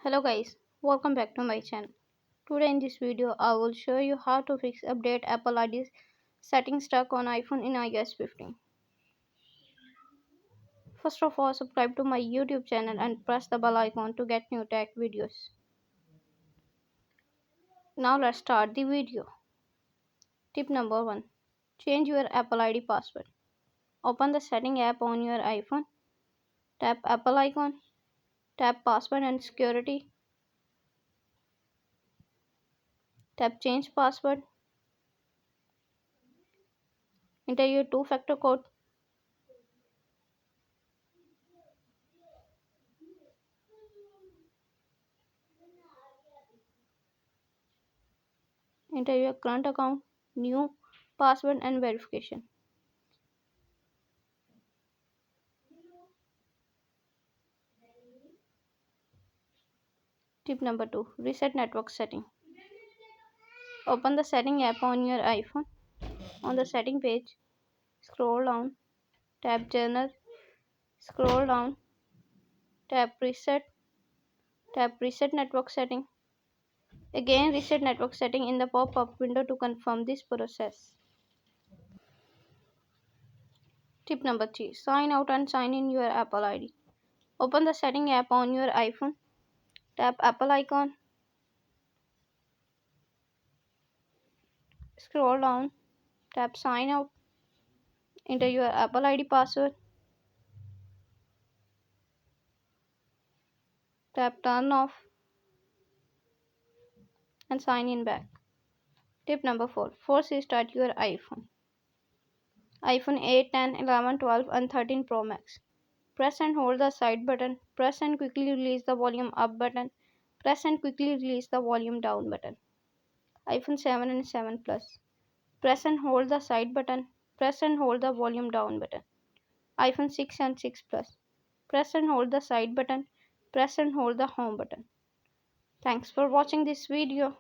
Hello guys, welcome back to my channel. Today in this video I will show you how to fix update Apple ID setting stuck on iPhone in iOS 15. First of all, subscribe to my YouTube channel and press the bell icon to get new tech videos. Now let's start the video. Tip number 1. Change your Apple ID password. Open the setting app on your iPhone. Tap Apple icon. Tap password and security. Tap change password. Enter your two-factor code. Enter your current account, new password and verification. Tip number 2. Reset network setting. Open the setting app on your iPhone. On the setting page, scroll down, tap scroll down, tap reset network setting. Again reset network setting in the pop-up window to confirm this process. Tip number 3. Sign out and sign in your Apple ID. Open the setting app on your iPhone. Tap Apple icon. Scroll down. Tap sign out. Enter your Apple ID password. Tap turn off and sign in back. Tip number 4. Force restart your iPhone 8, 10, 11, 12 and 13 Pro Max. Press and hold the side button. Press and quickly release the volume up button. Press and quickly release the volume down button. iPhone 7 and 7 Plus. Press and hold the side button. Press and hold the volume down button. iPhone 6 and 6 Plus. Press and hold the side button. Press and hold the home button. Thanks for watching this video.